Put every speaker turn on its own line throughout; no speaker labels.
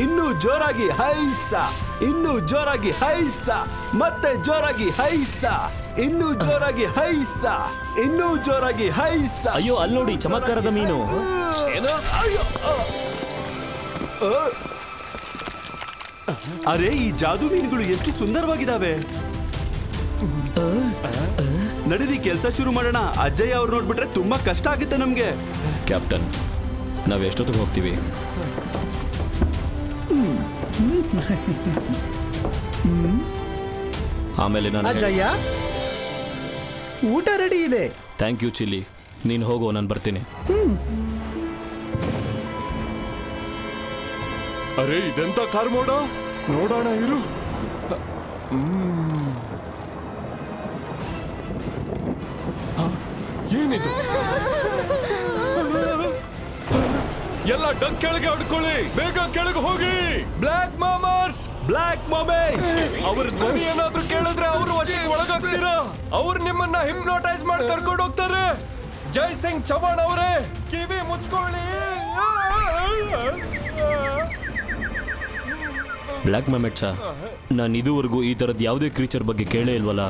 ಇನ್ನೂ ಜೋರಾಗಿ ಹೈಸ, ಇನ್ನೂ ಜೋರಾಗಿ ಹೈಸ, ಮತ್ತೆ ಜೋರಾಗಿ ಹೈಸ, ಇನ್ನೂ ಜೋರಾಗಿ ಹೈಸ, ಇನ್ನೂ ಜೋರಾಗಿ ಹೈಸ.
ಅಯ್ಯೋ ಅಲ್ಲಿ ನೋಡಿ ಚಮತ್ಕಾರದ ಮೀನು.
ಅರೆ ಈ ಜಾದು ಮೀನುಗಳು ಎಷ್ಟು ಸುಂದರವಾಗಿದ್ದಾವೆ. ನಡೀರಿ ಕೆಲಸ ಶುರು ಮಾಡೋಣ. ಅಜ್ಜಯ್ಯ ಅವ್ರು ನೋಡ್ಬಿಟ್ರೆ ತುಂಬಾ ಕಷ್ಟ ಆಗುತ್ತೆ ನಮ್ಗೆ.
ಕ್ಯಾಪ್ಟನ್, ನಾವ್ ಎಷ್ಟೊತ್ತಿಗೆ ಹೋಗ್ತೀವಿ? ಆಮೇಲೆ ನಾನು
ಅಜ್ಜಯ್ಯ ಊಟ ರೆಡಿ ಇದೆ.
Thank you Chilli. ನೀನು ಹೋಗೋ, ನಾನು ಬರ್ತೀನಿ.
ಅರೆ ಇದೆಂತ ಕಾರ್ ಮೋಡ, ನೋಡೋಣ ಇರು. ಏನಿದು? ಎಲ್ಲ ಡಕ್ ಕೆಳಗೆ ಹೊಡ್ಕೊಳ್ಳಿ, ಬೇಗ ಕೆಳಗೆ ಹೋಗಿ. ಬ್ಲ್ಯಾಕ್ ಮಾಮರ್ಸ್, ಬ್ಲ್ಯಾಕ್ ಮಾಮೇಜ್ ಅವ್ರ ಧ್ವನಿ ಏನಾದ್ರೂ ಕೇಳಿದ್ರೆ ಅವರು ವಶಕ್ಕೆ ಒಳಗಾಗ್ತೀರಾ. ಅವ್ರು ನಿಮ್ಮನ್ನ ಹಿಪ್ನೋಟೈಸ್ ಮಾಡಿ ಕರ್ಕೊಂಡು ಹೋಗ್ತಾರೆ. ಜೈ ಸಿಂಗ್ ಚವಾಣ್ ಅವರೇ, ಕಿವಿ ಮುಚ್ಕೊಳ್ಳಿ.
ಬ್ಲ್ಯಾಕ್ ಮ್ಯಾಮೆಟ್ಸ, ನಾನು ಇದುವರೆಗೂ ಈ ಥರದ್ದು ಯಾವುದೇ ಕ್ರೀಚರ್ ಬಗ್ಗೆ ಕೇಳೇ ಇಲ್ವಲ್ಲ.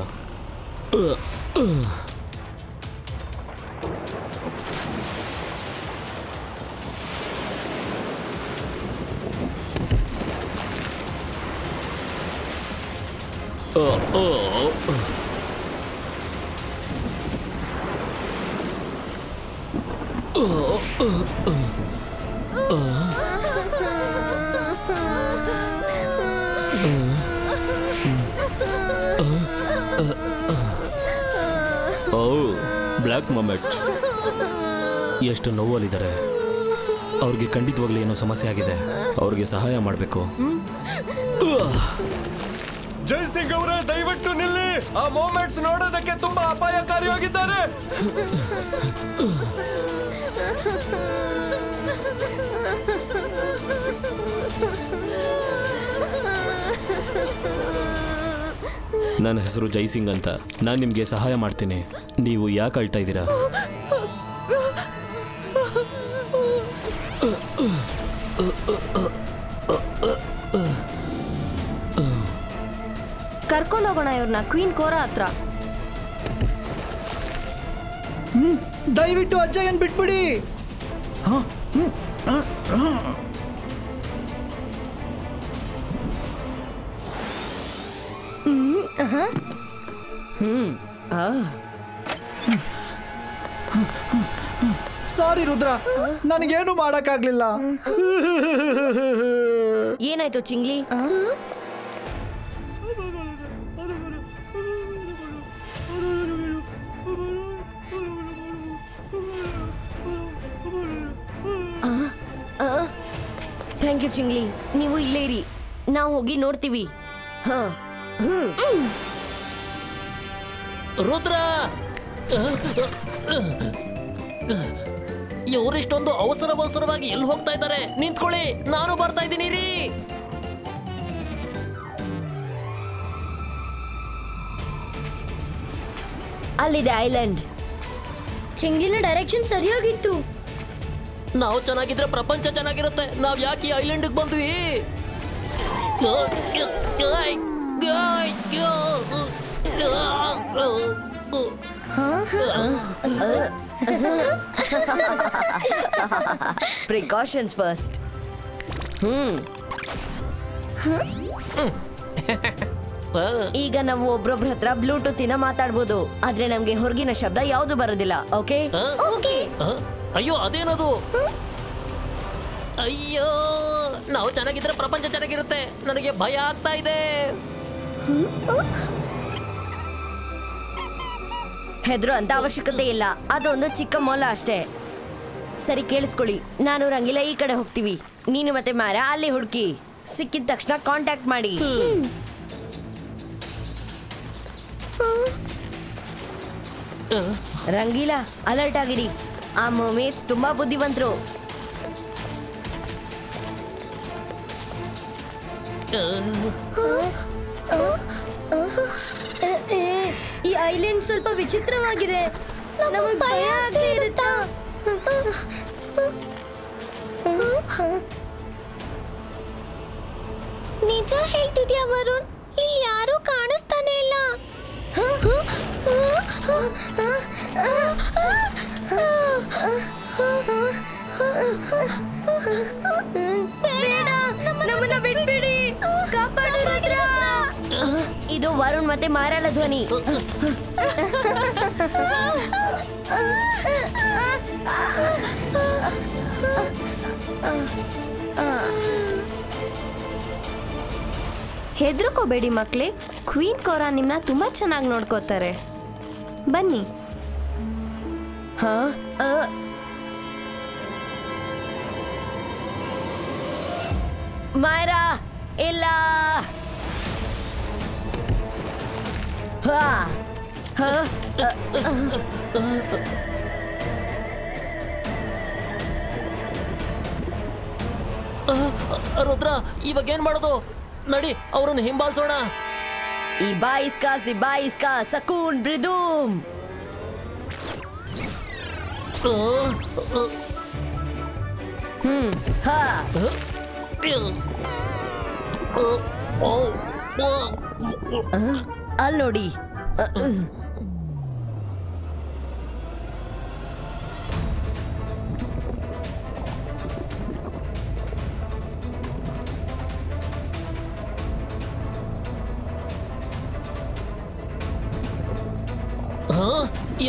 ಬ್ಲ್ಯಾಕ್ ಮಮೆಟ್ ಎಷ್ಟು ನೋವಲ್ಲಿದ್ದಾರೆ. ಅವ್ರಿಗೆ ಖಂಡಿತವಾಗ್ಲೂ ಏನೋ ಸಮಸ್ಯೆ ಆಗಿದೆ. ಅವ್ರಿಗೆ ಸಹಾಯ ಮಾಡಬೇಕು.
ಜೈ ಸಿಂಗ್ ಅವರೇ, ದಯವಿಟ್ಟು ನಿಲ್ಲಿ. ಆ ಮೂಮೆಂಟ್ಸ್ ನೋಡೋದಕ್ಕೆ ತುಂಬಾ ಅಪಾಯಕಾರಿಯಾಗಿದ್ದಾರೆ.
ನನ್ನ ಹೆಸರು ಜೈಸಿಂಗ್ ಅಂತ. ನಾನು ನಿಮಗೆ ಸಹಾಯ ಮಾಡ್ತೀನಿ. ನೀವು ಯಾಕೆ ಅಳ್ತಾ ಇದ್ದೀರಾ?
ಕರ್ಕೊಂಡು ಹೋಗೋಣ ಇವ್ರನ್ನ ಕ್ವೀನ್ ಕೋರಾ ಹತ್ರ.
ದಯವಿಟ್ಟು ಅಜ್ಜಯ್ಯನ್ ಬಿಟ್ಬಿಡಿ. ಸಾರಿ ರುದ್ರ, ನನಗೇನು ಮಾಡಕ್ಕಾಗ್ಲಿಲ್ಲ.
ಏನಾಯ್ತು ಚಿಂಗ್ಲಿ? Thank you ಚಿಂಗ್ಲಿ. ನೀವು ಇಲ್ಲೇ ಇರಿ, ನಾವು ಹೋಗಿ ನೋಡ್ತೀವಿ.
ರುದ್ರ, ಇವರಿಷ್ಟೊಂದು ಅವಸರವಾಗಿ ಎಲ್ಲಿ ಹೋಗ್ತಾ ಇದ್ದಾರೆ? ನಿಂತ್ಕೊಳ್ಳಿ, ನಾನು ಬರ್ತಾ ಇದ್ದೀನಿ ರೀ.
ಅಲ್ಲಿದೆ ಐಲ್ಯಾಂಡ್.
ಚಿಂಗ್ಲಿನ ಡೈರೆಕ್ಷನ್ ಸರಿಯಾಗಿತ್ತು.
ನಾವು ಚೆನ್ನಾಗಿದ್ರೆ ಪ್ರಪಂಚ ಚೆನ್ನಾಗಿರುತ್ತೆ. ನಾವ್ ಯಾಕೆ ಈ ಐಲ್ಯಾಂಡ್ಗೆ ಬಂದ್ವಿ?
Precautions first. ಈಗ ನಾವು ಒಬ್ರೊಬ್ರ ಹತ್ರ ಬ್ಲೂಟೂತ್ ಇಂದ ಮಾತಾಡ್ಬೋದು, ಆದ್ರೆ ನಮ್ಗೆ ಹೊರಗಿನ ಶಬ್ದ ಯಾವ್ದು ಬರೋದಿಲ್ಲ. ಓಕೆ?
ಅಯ್ಯೋ ಅದೇನದು? ಅಯ್ಯೋ, ನಾವು ಚೆನ್ನಾಗಿದ್ರೆ ಪ್ರಪಂಚ ಚೆನ್ನಾಗಿರುತ್ತೆ. ನನಗೆ ಭಯ ಆಗ್ತಾ ಇದೆ.
ಹೆದ್ರು ಅಂತ ಅವಶ್ಯಕತೆ ಇಲ್ಲ, ಅದೊಂದು ಚಿಕ್ಕ ಮೊಲ ಅಷ್ಟೇ. ಸರಿ ಕೇಳಿಸ್ಕೊಳ್ಳಿ, ನಾನು ರಂಗಿಲ್ಲ ಈ ಕಡೆ ಹೋಗ್ತೀವಿ, ನೀನು ಮತ್ತೆ ಮಾರ ಅಲ್ಲಿ ಹುಡುಕಿ. ಸಿಕ್ಕಿದ ತಕ್ಷಣ ಕಾಂಟ್ಯಾಕ್ಟ್ ಮಾಡಿ. ರಂಗೀಲಾ ಅಲರ್ಟ್ ಆಗಿರಿ. ಆ ಮರ್ಮೇಡ್ಸ್ ತುಂಬಾ ಬುದ್ಧಿವಂತರು.
ಈ ಐಲ್ಯಾಂಡ್ ಸ್ವಲ್ಪ ವಿಚಿತ್ರವಾಗಿದೆ. ನಮಗೆ ಭಯ ಆಗೇ ಇರುತ್ತಾ? ನಿಜ ಹೇಳ್ತಿದ್ಯಾ ವರುಣ್? ಇಲ್ಲಿ ಯಾರೂ ಕಾಣಿಸ್ತಾನೆ ಇಲ್ಲ. ಬೇಡ, ನಮ್ಮನ್ನ ಬಿಟ್ಬಿಡಿ, ಕಾಪಾಡು ರುದ್ರ.
ಇದು ವರುಣ್ ಮತ್ತೆ ಮಾರಾಳ ಧ್ವನಿ.
ಹೆದರ್ಕೋಬೇಡಿ ಮಕ್ಳೇ, ಕ್ವೀನ್ ಕೋರಾ ನಿಮ್ನ ತುಂಬಾ ಚೆನ್ನಾಗಿ ನೋಡ್ಕೋತಾರೆ. ಬನ್ನಿ.
ಮಾಯರಾ ಇಲ್ಲ.
ರುದ್ರ, ಇವಾಗ ಏನ್ ಮಾಡೋದು? ನಡಿ, ಅವ್ರನ್ನ ಹಿಂಬಾಲಿಸೋಣ.
ಇಬಾಯಿಸ್ಕಾ ಸಕೂನ್ ಬ್ರಿದೂಮ್. ಅಲ್ಲಿ ನೋಡಿ.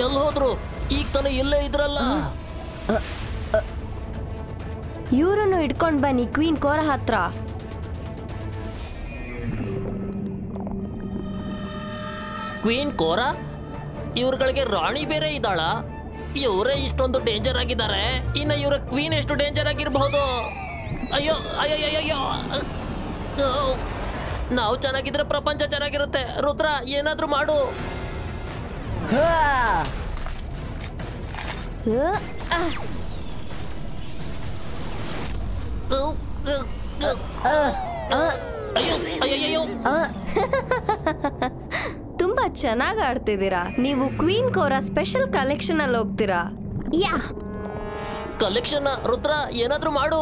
ಎಲ್ಲಿ ಹೋದ್ರು? ಈಗ ತಾನೇ ಇಲ್ಲೇ ಇದ್ರಲ್ಲ.
ಇವರನ್ನು ಇಟ್ಕೊಂಡ್ ಬನ್ನಿ ಕ್ವೀನ್ ಕೋರಾ ಹತ್ರ.
ಕ್ವೀನ್ ಕೋರಾ? ಇವ್ರಗಳಿಗೆ ರಾಣಿ ಬೇರೆ ಇದ್ದಾಳ? ಇವರೇ ಇಷ್ಟೊಂದು ಡೇಂಜರ್ ಆಗಿದ್ದಾರೆ, ಇನ್ನು ಇವರ ಕ್ವೀನ್ ಎಷ್ಟು ಡೇಂಜರ್ ಆಗಿರಬಹುದು? ಅಯ್ಯೋ ಅಯ್ಯೋ, ನಾವು ಚೆನ್ನಾಗಿದ್ರೆ ಪ್ರಪಂಚ ಚೆನ್ನಾಗಿರುತ್ತೆ. ರುದ್ರ, ಏನಾದ್ರೂ ಮಾಡು.
ತುಂಬಾ ಚೆನ್ನಾಗಿ ಆಡ್ತಿದ್ದೀರಾ. ನೀವು ಕ್ವೀನ್ ಕೋರಾ ಸ್ಪೆಷಲ್ ಕಲೆಕ್ಷನ್ ಅಲ್ಲಿ ಹೋಗ್ತೀರಾ? ಯಾ
ಕಲೆಕ್ಷನ್? ರುದ್ರ, ಏನಾದ್ರೂ ಮಾಡು.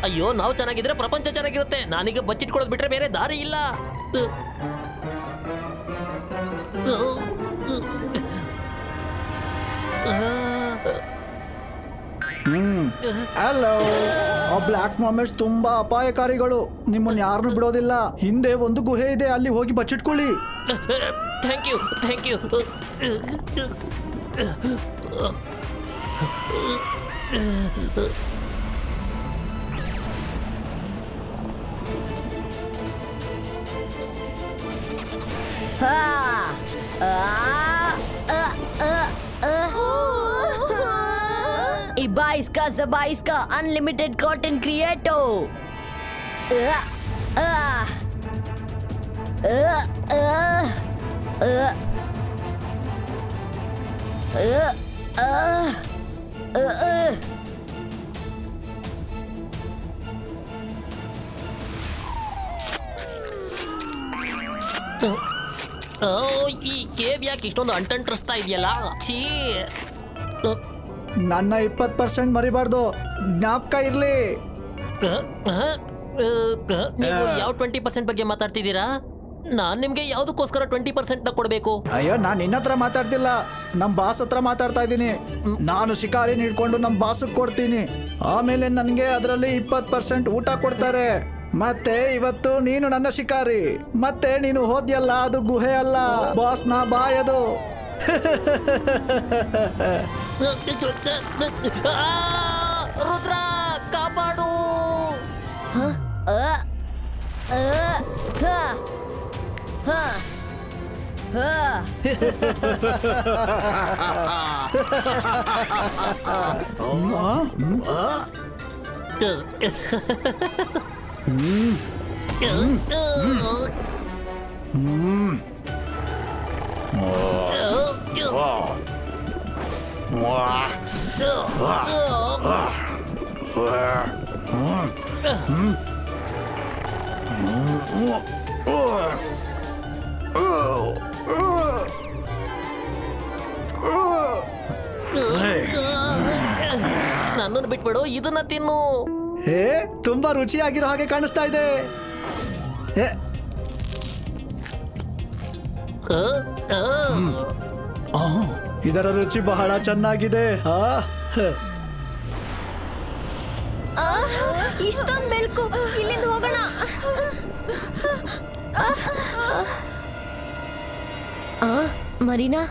ಅಯ್ಯೋ, ನಾವು ಚೆನ್ನಾಗಿದ್ರೆ ಪ್ರಪಂಚ ಚೆನ್ನಾಗಿರುತ್ತೆ. ನಾನೀಗ ಬಚ್ಚಿಟ್ಕೊಳ್ಳೋದು ಬಿಟ್ರೆ ಬೇರೆ ದಾರಿ ಇಲ್ಲ.
ಹಲೋ. ಆ ಬ್ಲ್ಯಾಕ್ ಮಾಮೆಟ್ಸ್ ತುಂಬಾ ಅಪಾಯಕಾರಿಗಳು. ನಿಮ್ಮನ್ನ ಯಾರನ್ನು ಬಿಡೋದಿಲ್ಲ. ಹಿಂದೆ ಒಂದು ಗುಹೆ ಇದೆ, ಅಲ್ಲಿ ಹೋಗಿ ಬಚ್ಚಿಟ್ಕೊಳ್ಳಿ.
Thank you.
Ibaisca unlimited content creator. ಈ ಕೇಬ್ ಯಾಕೆ ಇಷ್ಟೊಂದು ಅಂಟಂಟ್ರಿಸ್ತಾ ಇದೆಯಲ್ಲ? ಛೀ.
ನನ್ನ 20% ಮರಿಬಾರ್ದು, ಜ್ಞಾಪಕ ಇರ್ಲಿ.
ನೀವು ಯಾವ 20% ಬಗ್ಗೆ ಮಾತಾಡ್ತಿದ್ದೀರಾ? ನಾನ್ ನಿಮ್ಗೆ ಯಾವ್ದಕ್ಕೋಸ್ಕರ 20% ನ ಕೊಡ್ಬೇಕು?
ಅಯ್ಯೋ, ನಾನು ನಿನ್ನ ಹತ್ರ ಮಾತಾಡ್ತಿಲ್ಲ, ನಮ್ ಬಾಸ್ ಹತ್ರ ಮಾತಾಡ್ತಾ ಇದ್ದೀನಿ. ನಾನು ಶಿಕಾರಿ ನೀಡ್ಕೊಂಡು ನಮ್ ಬಾಸ್ ಕೊಡ್ತೀನಿ, ಆಮೇಲೆ ನನ್ಗೆ ಅದರಲ್ಲಿ 20% ಊಟ ಕೊಡ್ತಾರೆ. ಮತ್ತೆ ಇವತ್ತು ನೀನು ನನ್ನ ಶಿಕಾರಿ, ಮತ್ತೆ ನೀನು ಹೋದ್ಯಲ್ಲ, ಅದು ಗುಹೆ ಅಲ್ಲ, ಬಾಸ್ ನ ಬಾಯದು.
ರುದ್ರ, ಕಾಪಾಡು. ನನ್ನನ್ನು ಬಿಟ್ಬಿಡು, ಇದನ್ನ ತಿನ್ನು.
ಏ ತುಂಬಾ ರುಚಿಯಾಗಿರೋ ಹಾಗೆ ಕಾಣಿಸ್ತಾ ಇದೆ. ಏ ಇದರ ರುಚಿ ಬಹಳ ಚೆನ್ನಾಗಿದೆ.
ಇಷ್ಟೊಂದು ಬೆಳಕು, ಇಲ್ಲಿಂದ ಹೋಗೋಣ.
ಮರೀನಾ,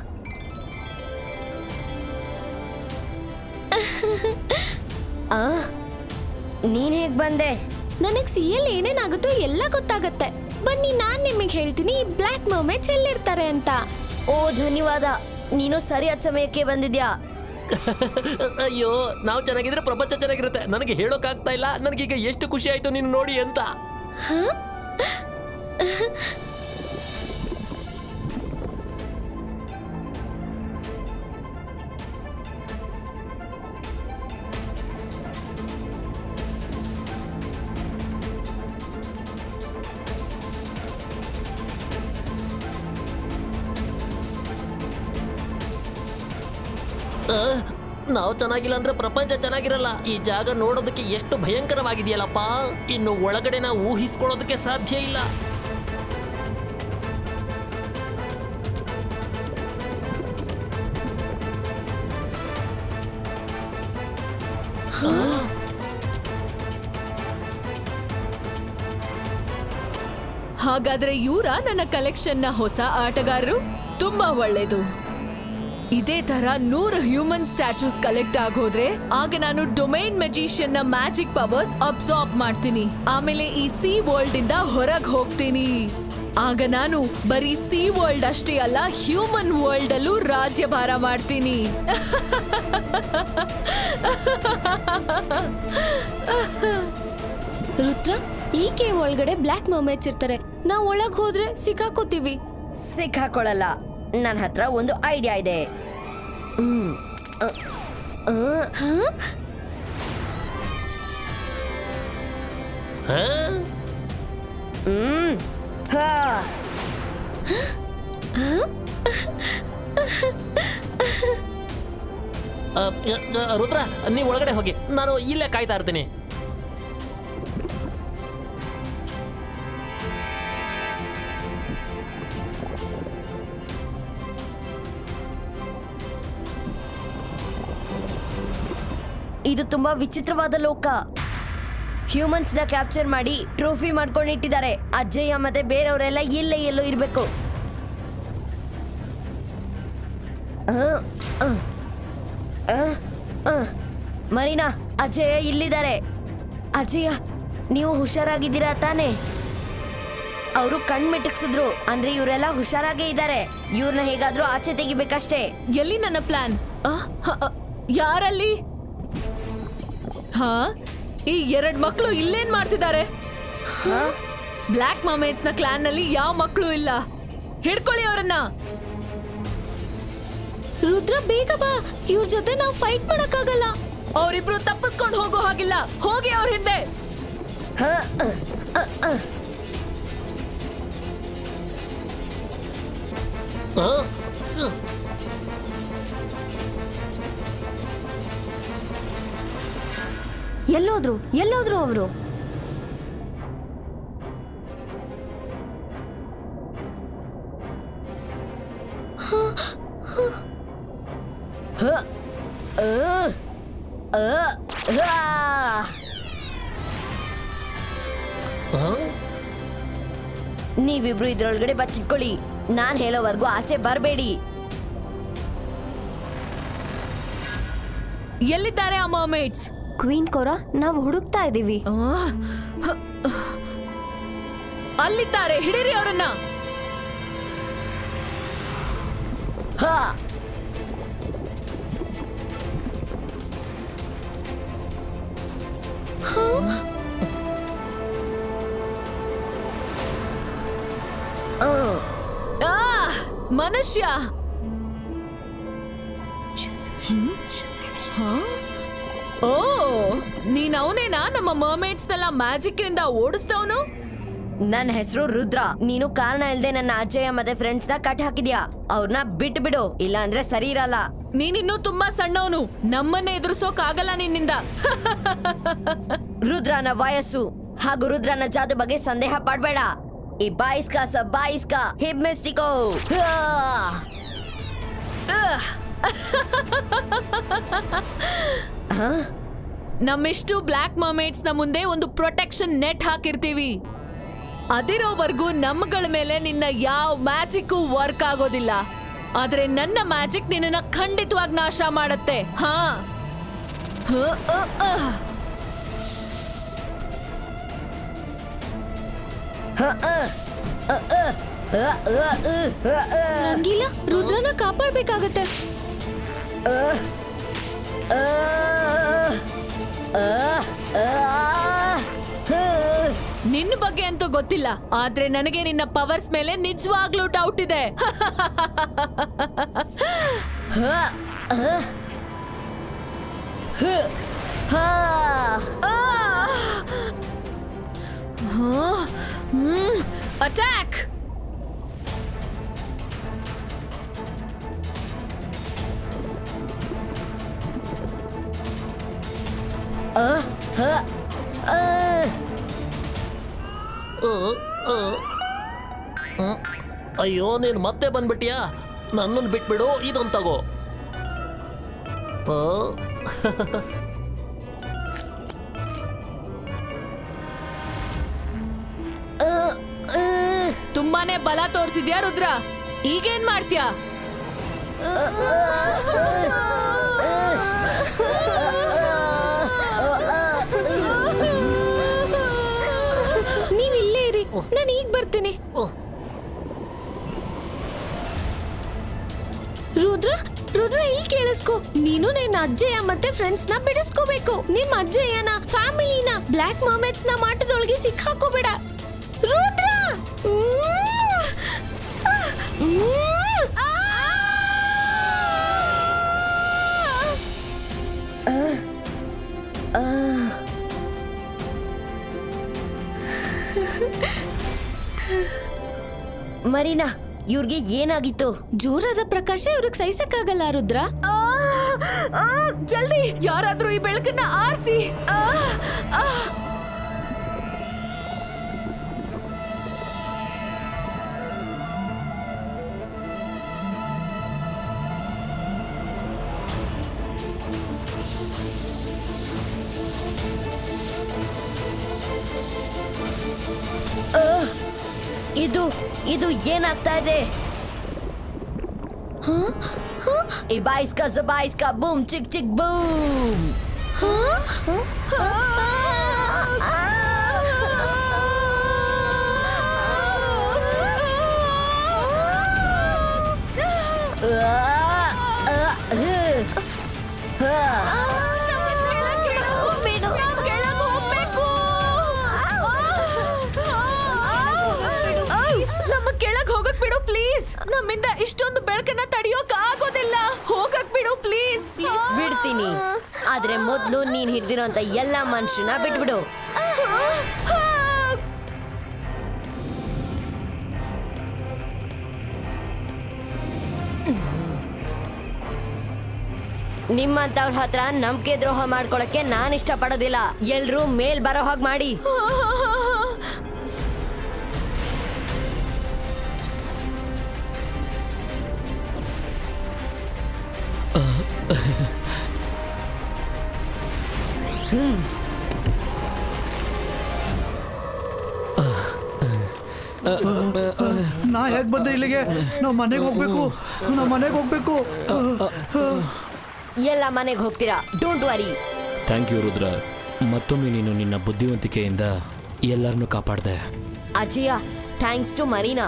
ನೀನ್ ಹೇಗ್ ಬಂದೆ?
ನನಗ್ ಸಿಯಲ್ಲಿ ಏನೇನಾಗುತ್ತೋ ಎಲ್ಲ ಗೊತ್ತಾಗತ್ತೆ. ಬನ್ನಿ, ನಾನ್ ನಿಮಗೆ ಹೇಳ್ತೀನಿ ಈ ಬ್ಲ್ಯಾಕ್ ಮರ್ಮೇಡ್ಸ್ ಎಲ್ಲಿರ್ತಾರೆ ಅಂತ.
ಓ ಧನ್ಯವಾದ, ನೀನು ಸರಿಯಾದ ಸಮಯಕ್ಕೆ ಬಂದಿದ್ಯಾ.
ಅಯ್ಯೋ, ನಾವು ಚೆನ್ನಾಗಿದ್ರೆ ಪ್ರಪಂಚ ಚೆನ್ನಾಗಿರುತ್ತೆ. ನನಗೆ ಹೇಳೋಕ್ಕಾಗ್ತಾ ಇಲ್ಲ, ನನಗೀಗ ಎಷ್ಟು ಖುಷಿ ಆಯ್ತು ನೀನು ನೋಡಿ ಅಂತ. ನಾವು ಚೆನ್ನಾಗಿಲ್ಲ ಅಂದ್ರೆ ಪ್ರಪಂಚ ಚೆನ್ನಾಗಿರಲ್ಲ. ಈ ಜಾಗ ನೋಡೋದಕ್ಕೆ ಎಷ್ಟು ಭಯಂಕರವಾಗಿದೆಯಲ್ಲಪ್ಪ. ಇನ್ನು ಒಳಗಡೆ ನಾವು ಊಹಿಸ್ಕೊಳ್ಳೋದಕ್ಕೆ ಸಾಧ್ಯ ಇಲ್ಲ.
ಹಾಗಾದ್ರೆ ಇವರ ನನ್ನ ಕಲೆಕ್ಷನ್ನ ಹೊಸ ಆಟಗಾರರು? ತುಂಬಾ ಒಳ್ಳೇದು. ಇದೇ ತರ 100 ಹ್ಯೂಮನ್ ಸ್ಟ್ಯಾಚ್ಯೂಸ್ ಕಲೆಕ್ಟ್ ಆಗೋದ್ರೆ ಆಗ ನಾನು ಡೊಮೈನ್ ಮೆಜಿಷಿಯನ್ ನ ಮ್ಯಾಜಿಕ್ ಪವರ್ಸ್ ಅಬ್ಸಾರ್ಬ್ ಮಾಡ್ತೀನಿ. ಆಮೇಲೆ ಈ ಸಿ ವರ್ಲ್ಡ್ ಇಂದ ಹೊರಗೆ ಹೋಗ್ತೀನಿ. ಆಗ ನಾನು ಬರೀ ಸಿ ವರ್ಲ್ಡ್ ಅಷ್ಟೇ ಅಲ್ಲ, ಹ್ಯೂಮನ್ ವರ್ಲ್ಡ್ ಅಲ್ಲೂ ರಾಜ್ಯಭಾರ ಮಾಡ್ತೀನಿ.
ರುದ್ರ, ಈ ಕೇವ್ ಒಳಗಡೆ ಬ್ಲ್ಯಾಕ್ ಮರ್ಮೇಡ್ಸ್ ಇರ್ತಾರೆ. ನಾವ್ ಒಳಗ್ ಹೋದ್ರೆ ಸಿಕ್ಕಾಕೋತೀವಿ.
ಸಿಕ್ಕಾಕೊಳ್ಳಲ್ಲ, ನನ್ನ ಹತ್ರ ಒಂದು ಐಡಿಯಾ ಇದೆ.
ರುದ್ರ, ನೀವು ಒಳಗಡೆ ಹೋಗಿ, ನಾನು ಇಲ್ಲೇ ಕಾಯ್ತಾ ಇರ್ತೀನಿ.
ಇದು ತುಂಬಾ ವಿಚಿತ್ರವಾದ ಲೋಕ. ಹ್ಯೂಮನ್ಸ್ ನ ಕ್ಯಾಪ್ಚರ್ ಮಾಡಿ ಟ್ರೋಫಿ ಮಾಡ್ಕೊಂಡಿಟ್ಟಿದ್ದಾರೆ. ಅಜ್ಜಯ್ಯ ಮತ್ತೆ ಬೇರೆಯವರೆಲ್ಲ ಇಲ್ಲೇ ಎಲ್ಲೋ ಇರ್ಬೇಕು. ಮರೀನಾ, ಅಜಯ್ ಇಲ್ಲಿದ್ದಾರೆ. ಅಜಯ್, ನೀವು ಹುಷಾರಾಗಿದ್ದೀರಾ ತಾನೇ? ಅವರು ಕಣ್ಮಿಟಕ್ಸಿದ್ರು. ಅಂದ್ರೆ ಇವರೆಲ್ಲ ಹುಷಾರಾಗೇ ಇದ್ದಾರೆ. ಇವ್ರನ್ನ ಹೇಗಾದ್ರೂ ಆಚೆ ತೆಗಿಬೇಕಷ್ಟೇ.
ಎಲ್ಲಿ ನನ್ನ ಪ್ಲಾನ್? ಯಾರಲ್ಲಿ? ಹಾ, ಈ 2 ಮಕ್ಕಳು ಇಲ್ಲೇನ್ ಮಾಡ್ತಿದ್ದಾರೆ? ಬ್ಲ್ಯಾಕ್ ಮರ್ಮೇಡ್ಸ್ ನ ಕ್ಲಾನ್ ನಲ್ಲಿ ಯಾವ ಮಕ್ಕಳು ಇಲ್ಲ. ಹಿಡ್ಕೊಳ್ಳಿ ಅವರನ್ನ.
ರುದ್ರ, ಬೇಗ ಬಾ. ಇವ್ರ ಜೊತೆ ನಾವು ಫೈಟ್ ಮಾಡಕ್ಕಾಗಲ್ಲ.
ಅವರಿಬ್ರು ತಪ್ಪಿಸ್ಕೊಂಡು ಹೋಗೋ ಹಾಗಿಲ್ಲ. ಹೋಗಿ ಅವ್ರ ಹಿಂದೆ.
ಎಲ್ಲೋದ್ರು ಅವರು?
ನೀವಿಬ್ರು ಇದ್ರೊಳಗಡೆ ಬಚ್ಚಿಟ್ಕೊಳ್ಳಿ. ನಾನ್ ಹೇಳೋವರೆಗೂ ಆಚೆ ಬರಬೇಡಿ.
ಎಲ್ಲಿದ್ದಾರೆ ಆ ಮರ್ಮೇಡ್ಸ್?
ಕ್ವೀನ್ ಕೋರಾ, ನಾವು ಹುಡುಕ್ತಾ ಇದೀವಿ.
ಅಲ್ಲಿದ್ದಾರೆ, ಹಿಡೀರಿ ಅವರನ್ನ. ಮನುಷ್ಯ, ಓ, ನೀನ್ ಅವನೇನಾ ನಮ್ಮ ಮರ್ಮೇಡ್ಸ್ ನೆಲ್ಲ ಮ್ಯಾಜಿಕ್ ಇಂದ ಓಡಿಸ್ದವನು?
ನನ್ನ ಹೆಸರು ರುದ್ರ. ನೀನು ಕಾರಣ ಇಲ್ದೆ ನನ್ನ ಅಜ್ಜಯ್ಯ ಮತ್ತೆ ಫ್ರೆಂಡ್ಸ್ ನ ಕಟ್ ಹಾಕಿದ್ಯಾ. ಅವ್ರನ್ನ ಬಿಟ್ಟು ಬಿಡು, ಇಲ್ಲ ಅಂದ್ರೆ ಸರಿ ಇರಲ್ಲ.
ನೀನಿನ್ನೂ ತುಂಬಾ ಸಣ್ಣವನು, ನಮ್ಮನ್ನೇ ಎದುರಿಸೋಕ್ ಆಗಲ್ಲ ನಿನ್ನಿಂದ.
ರುದ್ರನ ವಯಸ್ಸು ಹಾಗೂ ರುದ್ರನ ಜಾದು ಬಗ್ಗೆ ಸಂದೇಹ ಪಡ್ಬೇಡ. ಈ ಬಾಯಿಸ್ಕಾ ಹಿಪ್ಮೆಸ್ಟಿಕೋ.
ನಮ್ಮಿಷ್ಟು ಬ್ಲ್ಯಾಕ್ ಮರ್ಮೇಡ್ಸ್ ನ ಮುಂದೆ ಒಂದು ಪ್ರೊಟೆಕ್ಷನ್ ನೆಟ್ ಹಾಕಿರ್ತೀವಿ. ಅದಿರೋವರೆಗೂ ನಮ್ಮಗಳ ಮೇಲೆ ನಿನ್ನ ಯಾವ ಮ್ಯಾಜಿಕ್ ವರ್ಕ್ ಆಗೋದಿಲ್ಲ. ಆದ್ರೆ ನನ್ನ ಮ್ಯಾಜಿಕ್ ನಿನ್ನ ಖಂಡಿತವಾಗಿ ನಾಶ ಮಾಡತ್ತೆ. ಹಾ,
ರಂಗೀಲ, ರುದ್ರನ ಕಾಪಾಡ್ಬೇಕಾಗತ್ತೆ.
ನಿನ್ನ ಬಗ್ಗೆ ಅಂತೂ ಗೊತ್ತಿಲ್ಲ, ಆದ್ರೆ ನನಗೆ ನಿನ್ನ ಪವರ್ಸ್ ಮೇಲೆ ನಿಜವಾಗ್ಲೂ ಡೌಟ್ ಇದೆ. ಅಟ್ಯಾಕ್!
ಅಯ್ಯೋ, ನೀನು ಮತ್ತೆ ಬಂದ್ಬಿಟ್ಟಿಯಾ? ನನ್ನನ್ನು ಬಿಟ್ಬಿಡು, ಇದೊಂದು ತಗೋ.
ತುಂಬಾನೇ ಬಲ ತೋರಿಸಿದ್ಯಾ ರುದ್ರ, ಈಗೇನ್ ಮಾಡ್ತೀಯಾ?
ನೀವ್ ಇಲ್ಲೇ ಇರಿ, ನಾನು ಈಗ ಬರ್ತೀನಿ. ರುದ್ರ, ಇಲ್ಲಿ ಕೇಳಿಸ್ಕೊ. ನೀನು ನಿನ್ನ ಅಜ್ಜಯ್ಯ ಮತ್ತೆ ಫ್ರೆಂಡ್ಸ್ ನ ಬಿಡಿಸ್ಕೋಬೇಕು. ನಿಮ್ ಅಜ್ಜಯ್ಯನ, ಫ್ಯಾಮಿಲಿನ, ಬ್ಲ್ಯಾಕ್ ಮರ್ಮೇಡ್ಸ್ ನ ಮಾಟದೊಳಗೆ ಸಿಕ್ಕಾಕೋಬೇಡ. ರುದ್ರ!
ಮರೀನಾ, ಇವ್ರಿಗೆ ಏನಾಗಿತ್ತು?
ಜೋರಾದ ಪ್ರಕಾಶ ಇವ್ರಿಗೆ ಸಹಿಸಕ್ಕಾಗಲ್ಲ ರುದ್ರ.
ಜಲ್ದಿ ಯಾರಾದ್ರೂ ಈ ಬೆಳಕನ್ನ ಆರಿಸಿ.
ಇದು ಏನಾಗ್ತಾ ಇದೆ? ಈ ಬಾಯಿಸ್ಕಾ ಬೂಮ್ ಚಿಕ್ ಚಿಕ್ ಬೂಮ್.
ಕೆಳಗ್ ಹೋಗಕ್ ಬಿಡು ಪ್ಲೀಸ್. ನಮ್ಮಿಂದ ಇಷ್ಟೊಂದು ಬೆಳಕನ್ನ ತಡೆಯೋಕ್ ಆಗೋದಿಲ್ಲ. ಹೋಗಕ್ ಬಿಡು ಪ್ಲೀಸ್.
ಬಿಡ್ತೀನಿ, ಆದ್ರೆ ಮೊದ್ಲು ನೀನ್ ಹಿಡ್ದಿರೋಂತ ಎಲ್ಲಾ ಮನುಷ್ಯನ ಬಿಟ್ಬಿಡು. ನಿಮ್ಮಂತವ್ರ ಹತ್ರ ನಂಬಿಕೆ ದ್ರೋಹ ಮಾಡ್ಕೊಳಕ್ಕೆ ನಾನ್ ಇಷ್ಟ ಪಡೋದಿಲ್ಲ. ಎಲ್ರೂ ಮೇಲ್ ಬರೋ ಹಾಗೆ ಮಾಡಿ.
ನಾ ಹೇಗ್ ಬಂದೆ ಇಲ್ಲಿಗೆ? ನಾವು ಮನೆಗೆ ಹೋಗ್ಬೇಕು.
ಎಲ್ಲ ಮನೆಗೆ ಹೋಗ್ತೀರಾ, don't worry.
Thank you Rudra, ಮತ್ತೊಮ್ಮೆ ನೀನು ನಿನ್ನ ಬುದ್ಧಿವಂತಿಕೆಯಿಂದ ಎಲ್ಲರನ್ನೂ ಕಾಪಾಡ್ದೆ.
ಅಜ್ಜಯ್ಯ, ಥ್ಯಾಂಕ್ಸ್ ಟು ಮರೀನಾ,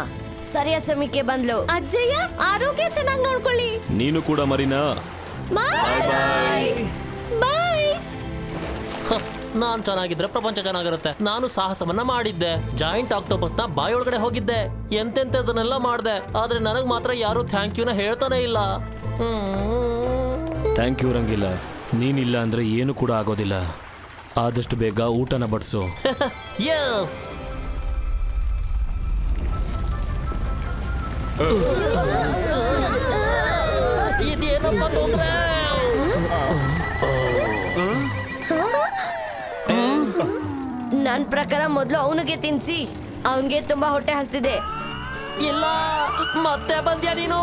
ಸರಿಯಾದ ಸಮಯಕ್ಕೆ ಬಂದ್ಲು.
ಅಜ್ಜಯ್ಯ, ಆರೋಗ್ಯ ಚೆನ್ನಾಗಿ ನೋಡ್ಕೊಳ್ಳಿ.
ನೀನು ಕೂಡ ಮರೀನಾ.
ಬಾಯ್ ಬಾಯ್.
ನಾನ್ ಚೆನ್ನಾಗಿದ್ರೆ ಪ್ರಪಂಚ ಚೆನ್ನಾಗಿರುತ್ತೆ. ನಾನು ಸಾಹಸವನ್ನ ಮಾಡಿದ್ದೆ. ಜಾಯಿಂಟ್ ಆಕ್ಟೋಪಸ್ ನ ಬಾಯೊಳಗಡೆ ಹೋಗಿದ್ದೆ. ಎಂತೆಂತದನ್ನೆಲ್ಲ ಮಾಡಿದೆ. ಆದ್ರೆ ನನಗ್ ಮಾತ್ರ ಯಾರು ಥ್ಯಾಂಕ್ ಯುನ ಹೇಳ್ತಾನೆ ಇಲ್ಲ.
ಥ್ಯಾಂಕ್ ಯು ರಂಗಿಲ್ಲ, ನೀನಿಲ್ಲ ಅಂದ್ರೆ ಏನು ಕೂಡ ಆಗೋದಿಲ್ಲ. ಆದಷ್ಟು ಬೇಗ ಊಟನ ಬಡಿಸು.
ಎಸ್. ಇದೇನಪ್ಪ ತೊಂದ್ರೆ?
ನನ್ ಪ್ರಕಾರ ಮೊದ್ಲು ಅವನಿಗೆ ತಿನ್ಸಿ, ಅವನ್ಗೆ ತುಂಬಾ ಹೊಟ್ಟೆ ಹಸ್ತಿದೆ.
ಇಲ್ಲ, ಮತ್ತೆ ಬಂದ್ಯಾ ನೀನು?